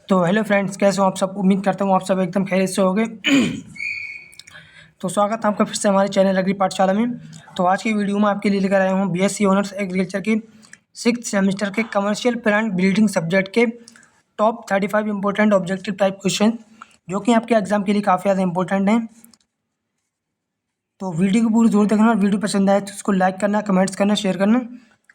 तो hello friends, कैसे हो आप सब। उम्मीद करता हूँ आप सब एकदम खैरियत से होंगे। तो स्वागत है आपका फिर से हमारे चैनल अग्री पाठशाला में। तो आज की वीडियो में आपके लिए लेकर आया हूँ बीएससी ऑनर्स एग्रीकल्चर के 6th सेमेस्टर के कमर्शियल प्लांट ब्रीडिंग सब्जेक्ट के top 35 important objective type question, जो कि आपके एग्जाम के लिए काफ़ी ज़्यादा इंपॉर्टेंट हैं। तो वीडियो को पूरी जरूर देखना और वीडियो पसंद आए तो उसको लाइक करना, कमेंट्स करना, शेयर करना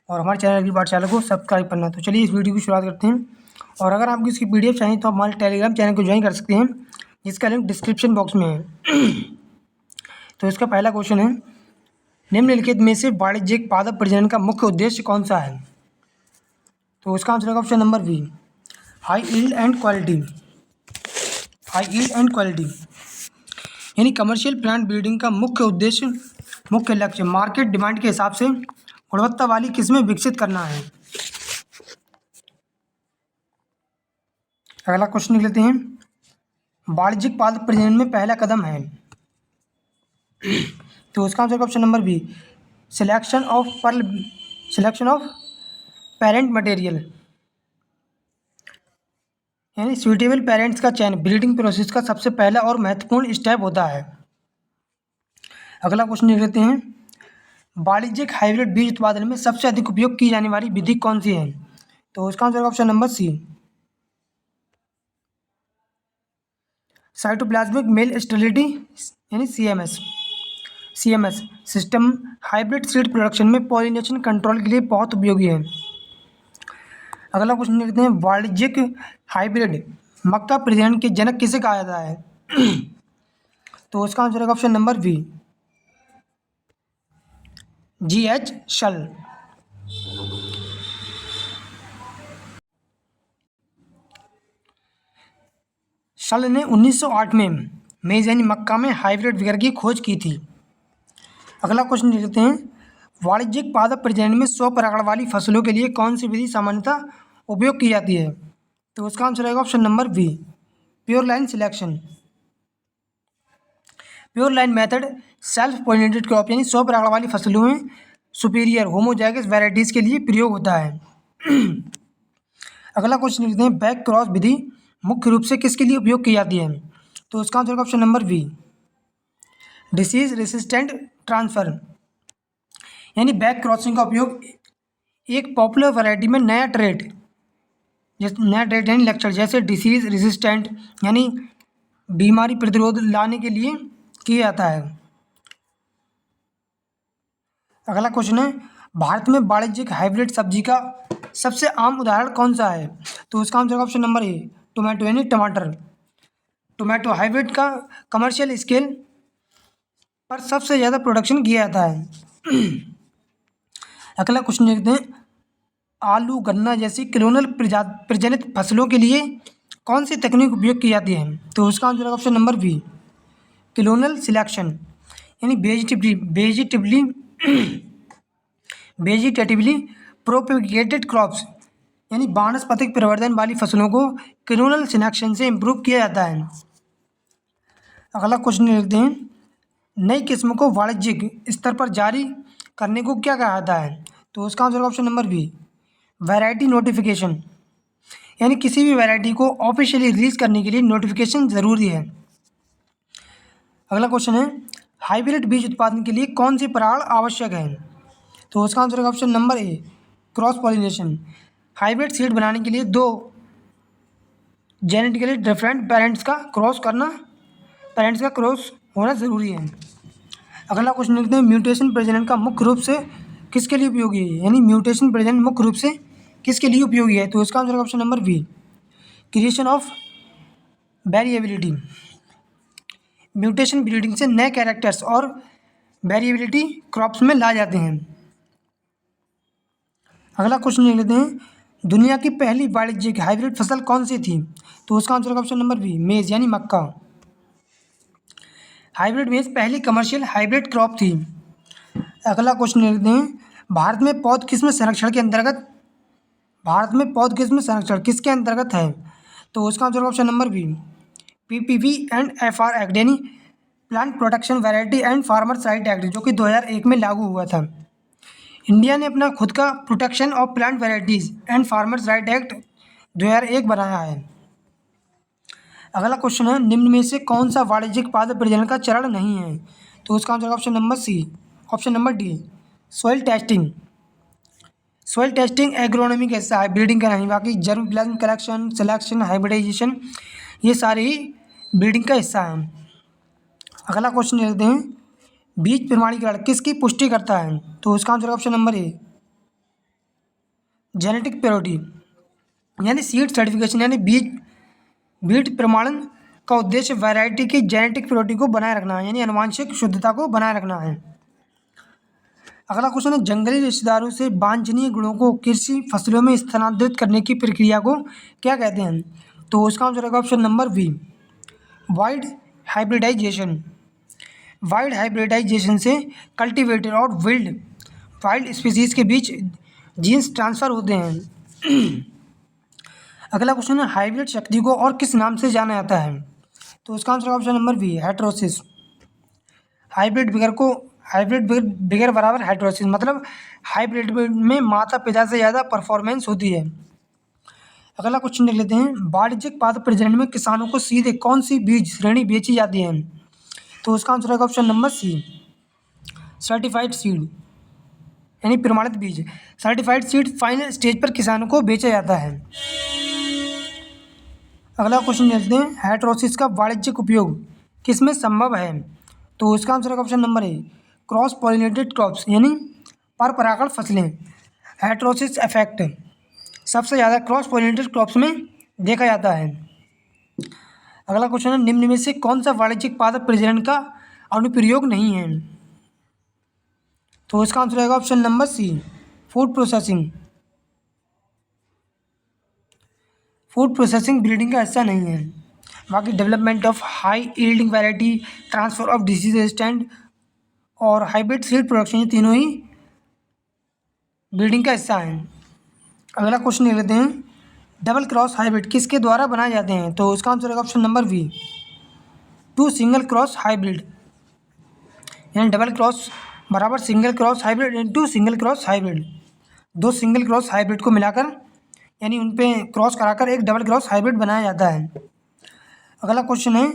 और हमारे चैनल अग्री पाठशाला को सब्सक्राइब करना। तो चलिए इस वीडियो की शुरुआत करते हैं। और अगर आपको इसकी पीडीएफ चाहिए तो आप हमारे टेलीग्राम चैनल को ज्वाइन कर सकते हैं, जिसका लिंक डिस्क्रिप्शन बॉक्स में है। तो इसका पहला क्वेश्चन है, निम्नलिखित में से वाणिज्यिक पादप प्रजनन का मुख्य उद्देश्य कौन सा है। तो इसका आंसर होगा option number B, high yield and quality. High yield and quality यानी कमर्शियल प्लांट ब्रीडिंग का मुख्य उद्देश्य, मुख्य लक्ष्य मार्केट डिमांड के हिसाब से गुणवत्ता वाली किस्में विकसित करना है। अगला क्वेश्चन लिख लेते हैं, वाणिज्यिक पादप प्रजनन में पहला कदम है। तो इसका answer option number B, selection of parent material यानी सुइटेबल पेरेंट्स का चयन ब्रीडिंग प्रोसेस का सबसे पहला और महत्वपूर्ण स्टेप होता है। अगला क्वेश्चन लिख लेते हैं, वाणिज्यिक हाइब्रिड बीज उत्पादन में सबसे अधिक उपयोग की जाने वाली विधि कौन सी है। तो इसका answer option number C, cytoplasmic male sterility यानी CMS system hybrid seed production में पॉलिनेशन कंट्रोल के लिए बहुत उपयोगी है। अगला क्वेश्चन लिखते हैं, वाणिज्यिक हाइब्रिड मक्का प्रजनन के जनक किसे कहा जाता है। तो इसका आंसर है ऑप्शन नंबर बी, जीएच शल। शल ने 1908 में मेज यानी मक्का में हाइब्रिड विगर की खोज की थी। अगला क्वेश्चन लिखते हैं, वाणिज्यिक पादप प्रजनन में स्वपरागण वाली फसलों के लिए कौन सी विधि सामान्यतः उपयोग की जाती है। तो उसका आंसर रहेगा option number B, pure line selection. Pure line method self pollinated crop यानी स्वपरागण वाली फसलों में सुपीरियर होमोजाइगस वैरायटीज के लिए प्रयोग होता है। अगला क्वेश्चन लिखते हैं, बैक क्रॉस विधि मुख्य रूप से किसके लिए उपयोग की जाती है। तो इसका answer option number B, disease resistant transfer यानी बैक क्रॉसिंग का उपयोग एक पॉपुलर वैरायटी में नया ट्रेट यानी लक्षण जैसे डिसीज रेसिस्टेंट यानी बीमारी प्रतिरोध लाने के लिए किया जाता है। अगला क्वेश्चन है, भारत में वाणिज्यिक हाइब्रिड सब्जी का सबसे आम उदाहरण कौन सा है। तो इसका आंसर ऑप्शन नंबर ए, टोमेटो यानी टमाटर। टोमेटो हाइब्रिड का कमर्शियल स्केल पर सबसे ज़्यादा प्रोडक्शन किया जाता है। अगला क्वेश्चन देखते हैं, आलू गन्ना जैसी क्लोनल प्रजनित फसलों के लिए कौन सी तकनीक उपयोग की जाती है। तो उसका आंसर है option number B, clonal selection यानी वेजिटेटिवली प्रोपेगेटेड क्रॉप्स यानी वानस्पतिक प्रवर्धन वाली फसलों को क्लोनल सिलेक्शन से इम्प्रूव किया जाता है। अगला क्वेश्चन लिखते हैं, नई किस्म को वाणिज्यिक स्तर पर जारी करने को क्या कहा जाता है। तो उसका answer option number B, variety notification यानी किसी भी वैरायटी को ऑफिशियली रिलीज करने के लिए नोटिफिकेशन ज़रूरी है। अगला क्वेश्चन है, हाइब्रिड बीज उत्पादन के लिए कौन सी परागण आवश्यक है। तो उसका आंसर है ऑप्शन नंबर ए, क्रॉस पॉलिनेशन। हाइब्रिड सीड बनाने के लिए दो जेनेटिकली डिफरेंट पेरेंट्स का क्रॉस होना ज़रूरी है। अगला क्वेश्चन लिखते हैं, म्यूटेशन प्रजनन का मुख्य रूप से किसके लिए उपयोगी है यानी म्यूटेशन प्रजनन मुख्य रूप से किसके लिए उपयोगी है। तो इसका answer option number B, creation of variability. Mutation breeding से नए कैरेक्टर्स और वेरिएबिलिटी क्रॉप्स में ला जाते हैं। अगला क्वेश्चन लिख लेते हैं, दुनिया की पहली वाणिज्यिक हाइब्रिड फसल कौन सी थी। तो उसका आंसर ऑप्शन नंबर बी, मेज यानी मक्का। हाइब्रिड मेज पहली कमर्शियल हाइब्रिड क्रॉप थी। अगला क्वेश्चन लिखते हैं, भारत में पौध किस्म संरक्षण किसके अंतर्गत है। तो उसका answer option number B, PPV and FR act यानी plant protection variety and farmers right act, जो कि 2001 में लागू हुआ था। इंडिया ने अपना खुद का protection of plant varieties and farmers right act 2001 बनाया है। अगला क्वेश्चन है, निम्न में से कौन सा वाणिज्यिक पादप प्रजनन का चरण नहीं है? तो उसका answer option number C, option number D, soil testing. Soil testing agronomy का हिस्सा है, ब्रीडिंग का नहीं। बाकी germplasm collection, selection, hybridization ये सारे ही ब्रीडिंग का हिस्सा है। अगला क्वेश्चन देखते हैं, बीज प्रमाणीकरण किसकी पुष्टि करता है? तो उसका आंसर ऑप्शन नंबर ए, जेनेटिक प्योरिटी यानी सीड सर्टिफिकेशन। यानी बीज प्रमाणन का उद्देश्य वैरायटी की जेनेटिक प्योरिटी को बनाए रखना है, यानी आनुवांशिक शुद्धता को बनाए रखना है। अगला क्वेश्चन है, जंगली रिश्तेदारों से वांछनीय गुणों को कृषि फसलों में स्थानांतरित करने की प्रक्रिया को क्या कहते हैं? तो उसका आंसर रहेगा option number B, wild hybridization. Wild hybridization से कल्टीवेटेड और वाइल्ड स्पीसीज के बीच जीन्स ट्रांसफ़र होते हैं। अगला क्वेश्चन है, हाइब्रिड शक्ति को और किस नाम से जाना जाता है? तो उसका answer option number B, heterosis. Hybrid vigour बराबर हेटेरोसिस, मतलब हाइब्रिड में माता पिता से ज़्यादा परफॉर्मेंस होती है। अगला क्वेश्चन देख लेते हैं, वाणिज्यिक पादप प्रजनन में किसानों को सीधे कौन सी बीज श्रेणी बेची जाती है? तो उसका आंसर रहेगा option number C, certified seed यानी प्रमाणित बीज। सर्टिफाइड सीड फाइनल स्टेज पर किसानों को बेचा जाता है। अगला क्वेश्चन देखते हैं, हेटेरोसिस का वाणिज्यिक उपयोग किसमें संभव है? तो उसका आंसर है ऑप्शन नंबर ए, क्रॉस पॉलिनेटेड क्रॉप्स यानी पर परागण फसलें। हेटेरोसिस इफेक्ट सबसे ज़्यादा क्रॉस पॉलिनेटेड क्रॉप्स में देखा जाता है। अगला क्वेश्चन है, निम्न में से कौन सा वाणिज्यिक पादप प्रजनन का अनुप्रयोग नहीं है? तो इसका आंसर रहेगा option number C, food processing. Food processing breeding का हिस्सा नहीं है। बाकी development of high yielding variety, transfer of disease resistant और हाइब्रिड सीड प्रोडक्शन, ये तीनों ही ब्रीडिंग का हिस्सा है। अगला क्वेश्चन देख लेते हैं, डबल क्रॉस हाइब्रिड किसके द्वारा बनाए जाते हैं? तो उसका आंसर रहेगा option number B, 2 single cross hybrid. यानी डबल क्रॉस बराबर single cross hybrid into single cross hybrid. 2 single cross hybrid को मिलाकर यानी उन पे क्रॉस कराकर एक डबल क्रॉस हाइब्रिड बनाया जाता है। अगला क्वेश्चन है,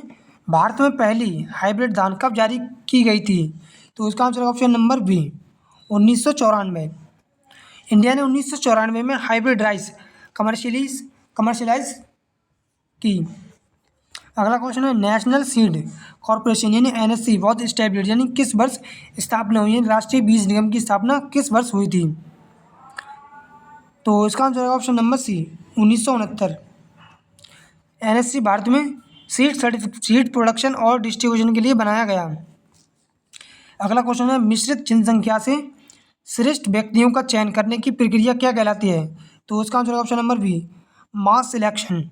भारत में पहली हाइब्रिड धान कब जारी की गई थी? तो उसका answer option number B, 1994। India ने 1994 में हाइब्रिड राइस कमर्शलाइज की। अगला क्वेश्चन है, नेशनल सीड कॉरपोरेशन यानी एनएससी वॉज एस्टैब्लिश्ड यानी किस वर्ष स्थापना हुई? राष्ट्रीय बीज निगम की स्थापना किस वर्ष हुई थी? तो इसका आंसर है ऑप्शन नंबर सी, 1969। एनएससी भारत में सीड प्रोडक्शन और डिस्ट्रीब्यूशन के लिए बनाया गया। अगला क्वेश्चन है, मिश्रित जनसंख्या से श्रेष्ठ व्यक्तियों का चयन करने की प्रक्रिया क्या कहलाती है? तो उसका आंसर है ऑप्शन नंबर बी, मास सिलेक्शन।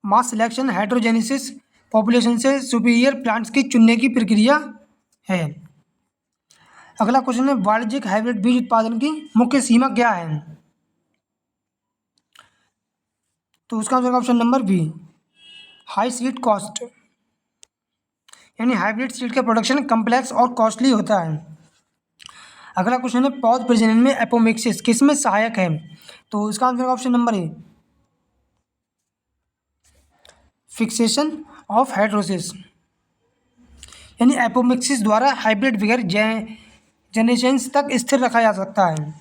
मास सिलेक्शन हेटेरोजेनेसिस पॉपुलेशन से सुपीरियर प्लांट्स की चुनने की प्रक्रिया है। अगला क्वेश्चन है, वाणिज्यिक हाइब्रिड बीज उत्पादन की मुख्य सीमा क्या है? तो उसका answer option number B, high seed cost. यानी हाइब्रिड सीड का प्रोडक्शन कम्प्लेक्स और कॉस्टली होता है। अगला क्वेश्चन है, पौध प्रजनन में एपोमिक्सिस किसमें सहायक है? तो इसका answer option number A, fixation of heterosis. यानी एपोमिक्सिस द्वारा हाइब्रिड विगर जनरेशंस तक स्थिर रखा जा सकता है।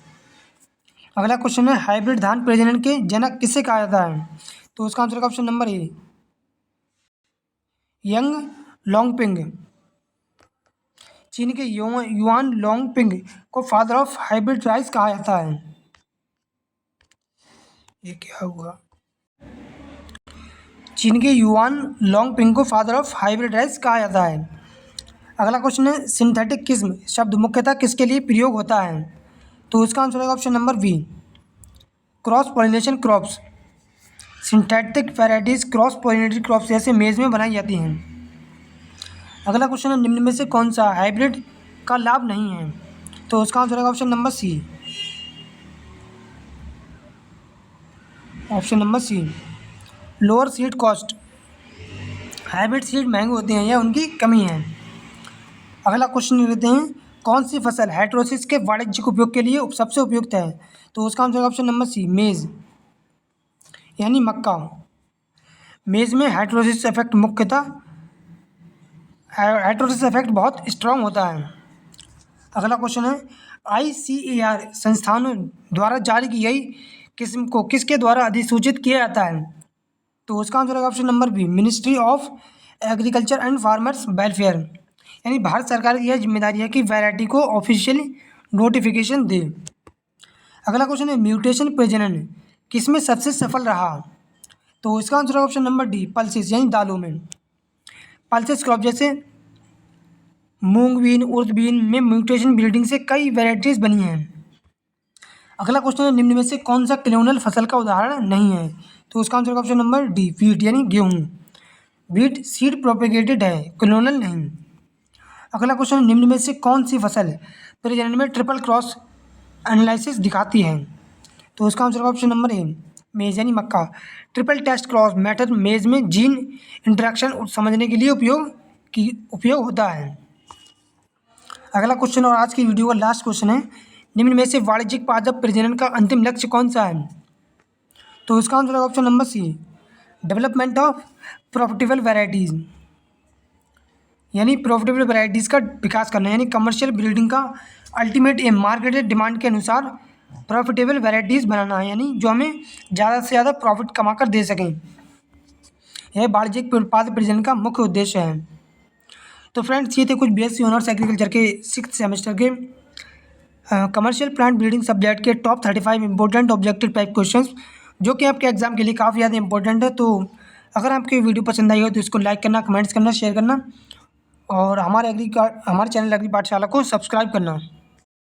अगला क्वेश्चन है, हाइब्रिड धान प्रजनन के जनक किसे कहा जाता है? तो उसका answer option number A, Yuan Longping. चीन के युआन लॉन्गपिंग को फादर ऑफ हाइब्रिड राइस कहा जाता है। ये क्या हुआ? चीन के युआन लॉन्गपिंग को फादर ऑफ हाइब्रिड राइस कहा जाता है। अगला क्वेश्चन है, सिंथेटिक किस्म शब्द मुख्यतः किसके लिए प्रयोग होता है? तो इसका आंसर है option number B, cross pollination crops. Synthetic varieties cross pollinated crops जैसे मेज में बनाई जाती हैं। अगला क्वेश्चन है, निम्न में से कौन सा हाइब्रिड का लाभ नहीं है? तो उसका आंसर है option number C, lower seed cost. Hybrid seed महंगे होते हैं या उनकी कमी है। अगला क्वेश्चन लेते हैं, कौन सी फसल हेटेरोसिस के वाणिज्यिक उपयोग के लिए सबसे उपयुक्त है? तो उसका आंसर ऑप्शन नंबर सी, मेज यानी मक्का। मेज़ में हाइड्रोलिसिस इफेक्ट मुख्यतः हाइड्रोलिसिस इफेक्ट बहुत स्ट्रांग होता है। अगला क्वेश्चन है ICAR संस्थानों द्वारा जारी की गई किस्म को किसके द्वारा अधिसूचित किया जाता है? तो उसका आंसर है option number B, ministry of agriculture and farmers welfare. यानी भारत सरकार की यह जिम्मेदारी है कि वैरायटी को ऑफिशियली नोटिफिकेशन दे। अगला क्वेश्चन है म्यूटेशन प्रजनन किसमें सबसे सफल रहा? तो इसका आंसर है ऑप्शन नंबर डी, पल्सेस यानी दालों में। पल्सेस क्रॉप जैसे मूंग बीन, उर्द बीन में म्यूटेशन ब्रीडिंग से कई वैरायटीज बनी हैं। अगला क्वेश्चन है निम्न में से कौन सा क्लोनल फसल का उदाहरण नहीं है? तो उसका answer option number D, wheat यानी गेहूँ। व्हीट सीड प्रोपेगेटेड है, क्लोनल नहीं। अगला क्वेश्चन निम्न में से कौन सी फसल प्रजनन में ट्रिपल क्रॉस एनालिसिस दिखाती है? तो उसका आंसर ऑप्शन नंबर ए, मेज यानी मक्का। ट्रिपल टेस्ट क्रॉस मेथड मेज में जीन इंटरेक्शन समझने के लिए उपयोग होता है। अगला क्वेश्चन और आज की वीडियो का लास्ट क्वेश्चन है निम्न में से वाणिज्यिक पादप प्रजनन का अंतिम लक्ष्य कौन सा है? तो इसका आंसर है option number C, development of profitable varieties. यानी प्रॉफिटेबल वैरायटीज़ का विकास करना, यानी कमर्शियल ब्रीडिंग का अल्टीमेट एम मार्केट डिमांड के अनुसार प्रॉफिटेबल वैरायटीज़ बनाना है, यानी जो हमें ज़्यादा से ज़्यादा प्रॉफिट कमा कर दे सकें। यह वाणिज्यिक पादप प्रजनन का मुख्य उद्देश्य है। तो फ्रेंड्स ये थे कुछ BSc ऑनर्स एग्रीकल्चर के 6th सेमेस्टर के कमर्शियल प्लांट ब्रीडिंग सब्जेक्ट के top 35 important objective type questions, जो कि आपके एग्जाम के लिए काफ़ी ज़्यादा इंपॉर्टेंट है। तो अगर आपको वीडियो पसंद आई हो तो इसको लाइक करना, कमेंट्स करना, शेयर करना और हमारे चैनल एग्री पाठशाला को सब्सक्राइब करना।